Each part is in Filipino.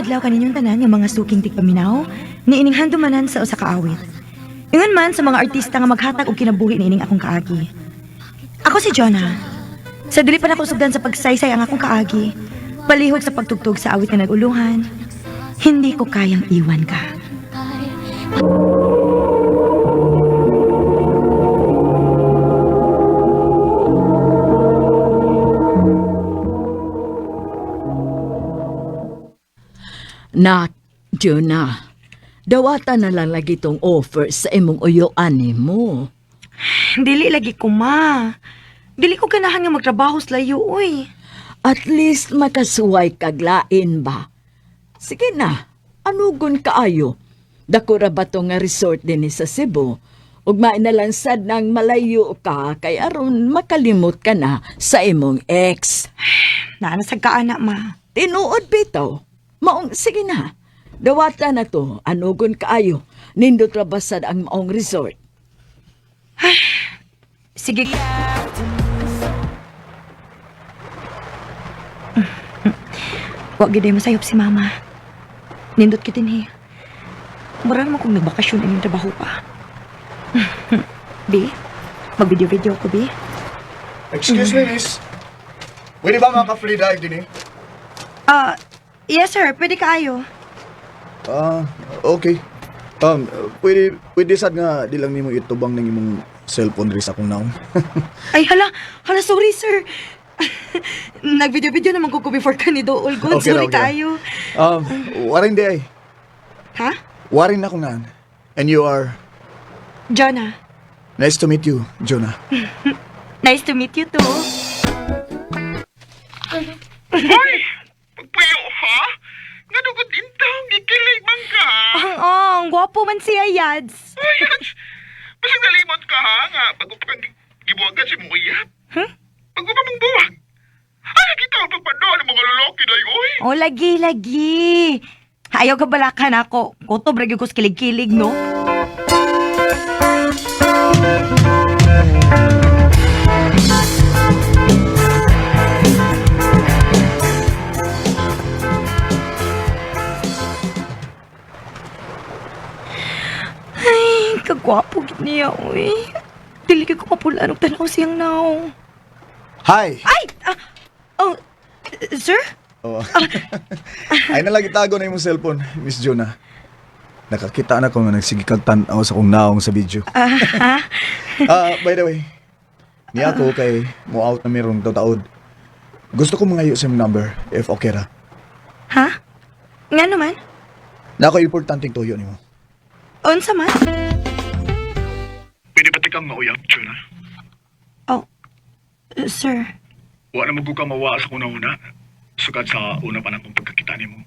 adlaw kaninyong tanan nga mga suking tigpaminaw ni ining handumanan sa usa ka awit. Ingon man sa mga artista nga maghatag og kinabuhi ni ining akong kaagi. Ako si Jonah. Sa dili pa nako sugdan sa pagsaysay ang akong kaagi, palihog sa pagtugtog sa awit nga naguluhan, hindi ko kayang iwan ka. Nak, Jonah, dawata na lang lagi tong offer sa imong uyoan mo. Dili lagi ko, ma. Dili ko ganahan nga magtrabaho sa layo, uy. At least makasuway kaglain ba? Sige na, anugon kaayo. Dako ra ba to nga resort din sa Cebu? Ug mainalansad nang malayo ka, kay aron makalimot ka na sa imong ex. Naanasag ka, anak, ma. Tinuod bitaw. Maong, sige na. Dawata na to, anugon kaayo. Nindot ra ba sad ang maong resort? Sige. Wag gid mo sayop si mama. Nindot kitin he. Mura naman kung nagbakasyon ining trabaho pa. Bi, mag-video-video ko, Bi. Excuse me, miss. Pwede ba maka-free dive din eh? Yes sir, pwede kaayo. Okay. Pwede sad nga di lang nimo itubang ng imong cellphone rin sa akong naong. Ay, hala, sorry sir. Nag-video-video naman ko before ka ni Dool God. Okay, Sorry okay. kaayo. Waring di ay. Ha? Waring na akong naan. And you are... Jonah. Nice to meet you, Jonah. Nice to meet you too. Hoy! Pagpuyo, ha? Nga dugot intang, gikilig man ka. Ang gwapo man siya, Yads. Hoy, basang nalimot ka, ha? Nga, bago pa kang gibuwagan si mong uyap. Huh? Bago pa mong buwag. Ay, nakita ang pagpanood ng mga lalaki na oy. Oh, lagi. Ayaw ka balakan ako. Kutob, ragyo ko sa kilig-kilig, no? Ay, kagwapo gid niya, uy. Dili ko mapula nung tanaw siyang naong. Hi! Ay! Sir? Oh. Ay na lagi tago na imong cellphone, Miss Jonah. Nakakita na ko nga nagsigikag tanaw sa kong naong sa video. By the way, niya ako kay mo out na meron taud. Gusto ko mangayo sa imong number, if okay ra. Ha? Nga naman? Na ako importanteng tuyo nimo. Unsa man? Pwede pati kang mauyap, Jonah. Sir. Wala na magkukang mawa sa kuna-una. Sugad sa una pa ng pagkakita ni mo.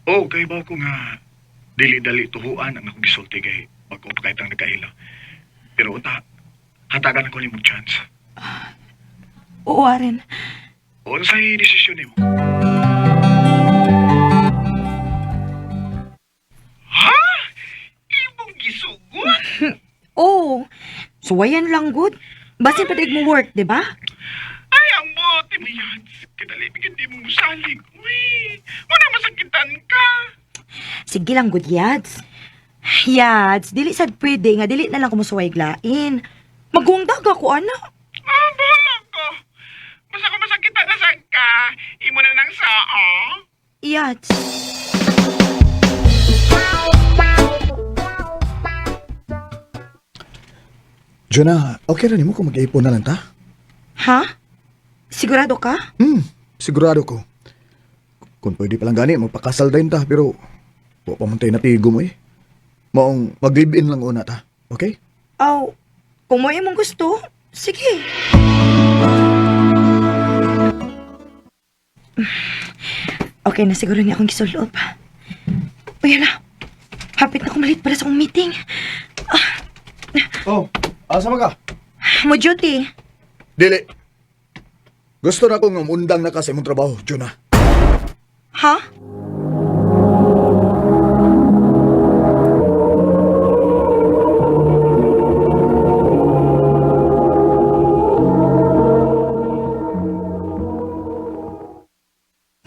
Kay ba ko nga dili-dali tuhuan ang akong gisulti kay bago pa kahit ang nagkaila. Pero unta, hatagan ako ni mong chance. Uwarin. O, sa'y desisyon ni mo? Ha? Ibong gisugot? Oo. Suwayan lang, good. Basin pa mo work, di ba? Ay, ang bote mo yan. Kadali, bigyan di mo musalig. Uy, wala masakitan ka. Sige lang, good, Yads. Yads, dili sad pwede nga dili na lang kumusuway glain. Magungdag ako, anak. Bahala ka. Basta ka masakitan na saan ka, imo na ng saa. Yads. Jonah, okay ra nimo kung mag-iipon na lang ta? Ha? Sigurado ka? Sigurado ko. Kung pwede palang gani, magpakasal din ta, pero wa pa man tayo natigo mo eh. Maong mag-live-in lang una ta, okay? Kung mo imong gusto, sige. Okay na siguro niya akong gisuloob. Uy, hala. Hapit na kumalit para sa akong meeting. Asa ka? Mo duty. Dili. Gusto na kong umundang na ka sa imong trabaho, Jonah. Ha?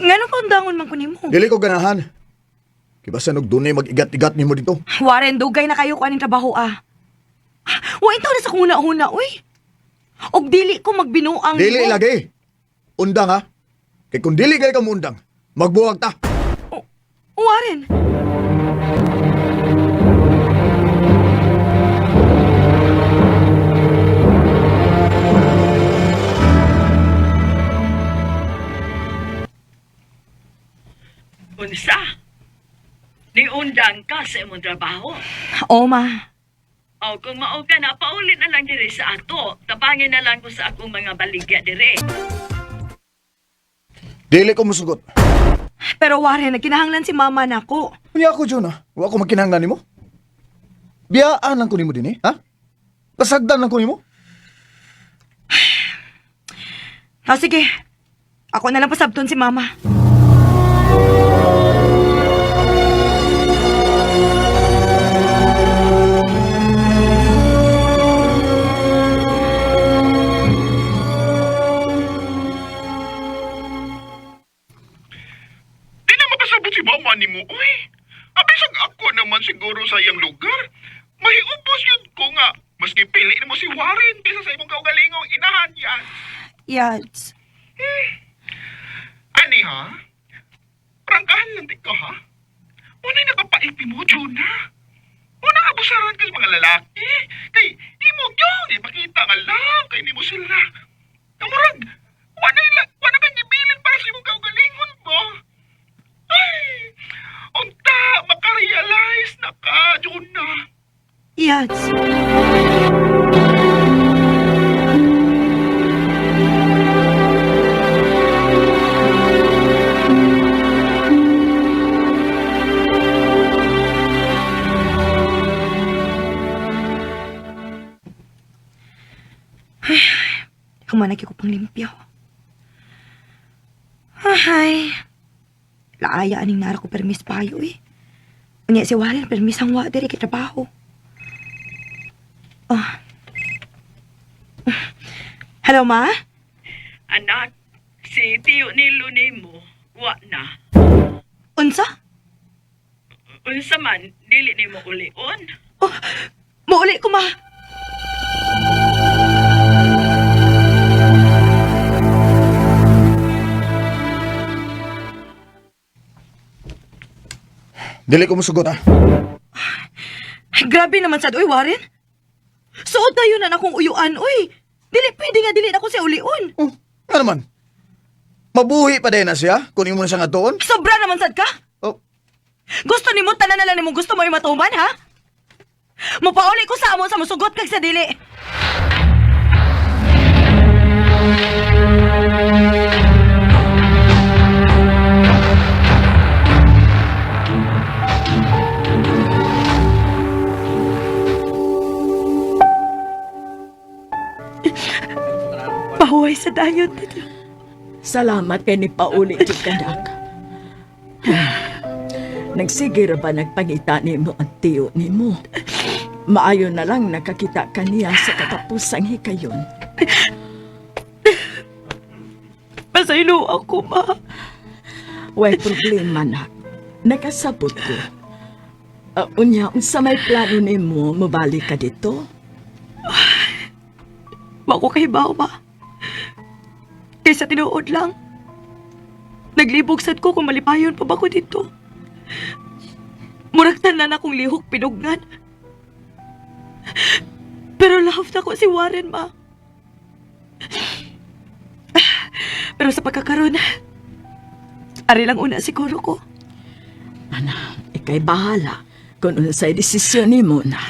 Ngano ka undangon man ko nimo? Dili ko ganahan. Kibasan og dunay mag-igat-igat nimo dito. Warren, dugay na kayo ko aning trabaho Wa ito na sa kung una-una, uy. Og dili ko magbinuang Dili mo. lagi. Undang ha. Kay kung dili kay ka mo undang, magbuwag ta. Warren. Unsa? Niundang ka sa imong trabaho. Oo, ma. O kung mao ka na, paulit na lang diri sa ato. Tapangin na lang ko sa akong mga baligya diri. Dili ko musugot. Pero Warren, nagkinahanglan si mama nako. Unya ako, Jonah. Wa ko magkinahanglan nimo. Biyaan lang ko nimo din ha? Pasagdan lang ko nimo. Sige. Ako na lang pasabton si mama. Di na makasabot si mama ni mo, uy. Abisag ako naman siguro sa iyang lugar. Mahiubos yun ko nga. Maski pili mo si Warren kaysa sa imong kaugalingong inahan yan. Yads. Ani ha? Prangkahan lang di ka ha? Una'y nakapaipi mo, Jonah. Unang abusaran ka sa mga lalaki. Kay, di mo yung ipakita nga lang. Kay di mo sila. Kamurag, wala kang ibilin para sa imong kaugalingon mo. Ay, unta, makarealize na ka, Jonah. Yads. Kumanagi ko pang limpyo. Ay, laaya aning nara ko permis payo eh. Unya si Warren permis ang wa diri kitrabaho. Hello, ma? Anak, si tiyo ni Lunay mo, wa na. Unsa? Unsa man, dili ni mo ulion. Mauli ko, ma. Dili ko musugot ha. Grabe naman sad, uy, Warren. Suod tayo na akong uyuan, uy. Dili pwede nga dili na ko siya ulion. Ano naman? Mabuhi pa din na siya kung imo na siya nga doon. Sobra naman sad ka. Oh, Gusto ni mo, tanan na lang ni mo gusto mo yung matuman, ha? Mapauli ko sa amon sa musugot kag sa dili. Pahuway sa dayon dito. Salamat kay ni pauli jud kanak. Nagsigir ba nagpangita ni mo ang tiyo ni mo? Maayo na lang nakakita kaniya sa katapusang hikayon. Pasaylo ako, ma. Way problema na. Nakasabot ko. Unya, unsa may plano ni mo, mabalik ka dito? Mako kay baw ba? Kaysa tinuod lang. Naglibog sad ko kung malipayon pa ba ko dito. Muragtan na akong lihok pinugnan. Pero love na ko si Warren, ma. Pero sa pagkakaroon, ari lang una siguro ko. Ana, ikay bahala kung unsay desisyon ni mo na.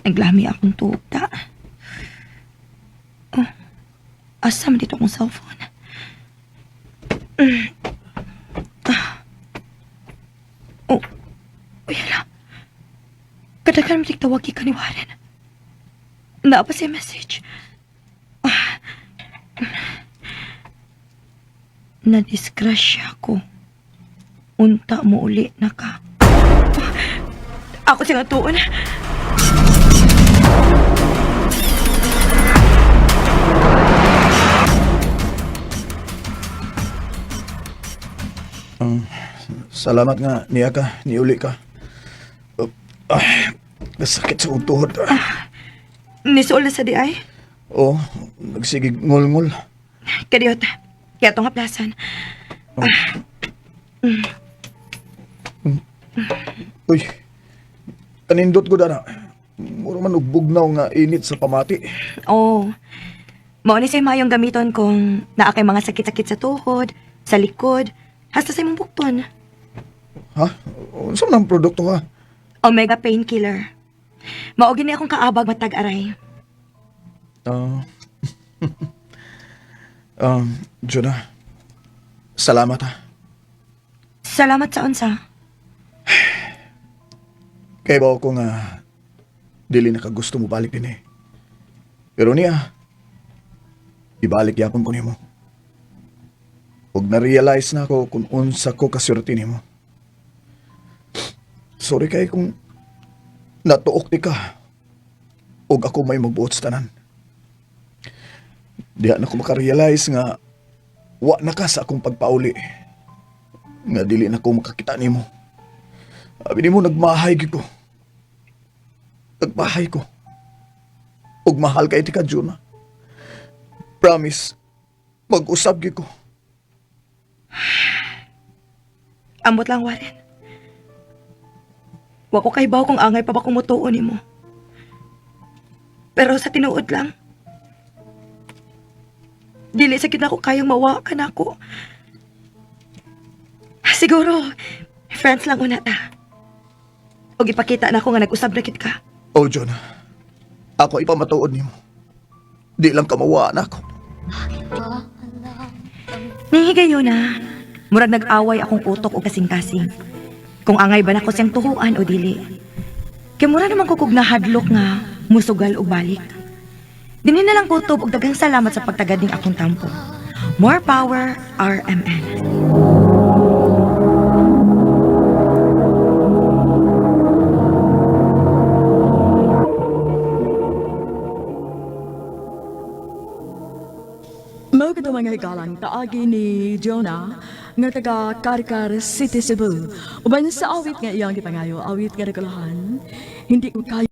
Naglami akong tuta. Asa man dito akong cellphone? Oh. Uy. ka naman tawag ka ni Warren. Naapa siya message. Nadisgrasya ko. Unta mo uli na ka. Ako siya nga tuon. Salamat nga niya ka, niuli ka. Nasakit sa akong tuhod. Nisuol na sa di ay. Oh, nagsigig ngul-ngul. Kadiyot. Kaya ito nga plasan. Uy, kanindot ko na. Muro man ugbugnaw nga init sa pamati. Oo. Mao ni say mayong gamiton kung naa kay mga sakit-sakit sa tuhod, sa likod, hasta sa imong bukton. Ha? Unsa man ang produkto ha? Omega painkiller. Mao gini akong kaabag matag aray. Jonah. Salamat ha. Salamat sa unsa. Kaya ba ako nga dili na ka gusto mo balik din eh. Pero niya, ibalik yapon ko nimo. Ug na-realize na ako kung unsa ko kasurti nimo. Sorry kay kung natuok ti ka. Ug ako may magbuot sa tanan. Diya na ko makarealize nga wa na ka sa akong pagpauli. Nga dili na ko makakita nimo. Abi nimo nagmahay gyud ko. Nagmahay ko. Ug mahal kay ti ka, Juna. Promise, mag-usab gyud ko. Ambot lang, Warren. Wa ko kay baw kung angay pa ba kumutuon nimo. Pero sa tinuod lang, dili sa na ko kayang mawakan ako. Siguro, friends lang una ta. O ipakita na ko nga nag-usab na kit ka. Oh, Jonah. Ako ipamatuod nimo. Di lang kamawa na ako. Nihigayo na. Murag nag-away akong utok o kasing-kasing. Kung angay ba na ko siyang tuhuan o dili. Kaya mura naman kukog na hadlok nga musugal o balik. Dinin na lang kutob og daghang salamat sa pagtagad ning akong tampo. More power, RMN. Mao ka mga higalang taagi ni Jonah nga taga Karkar City, Cebu. Uban sa awit nga iyang gipangayo, awit nga nagalahan, hindi ko kaya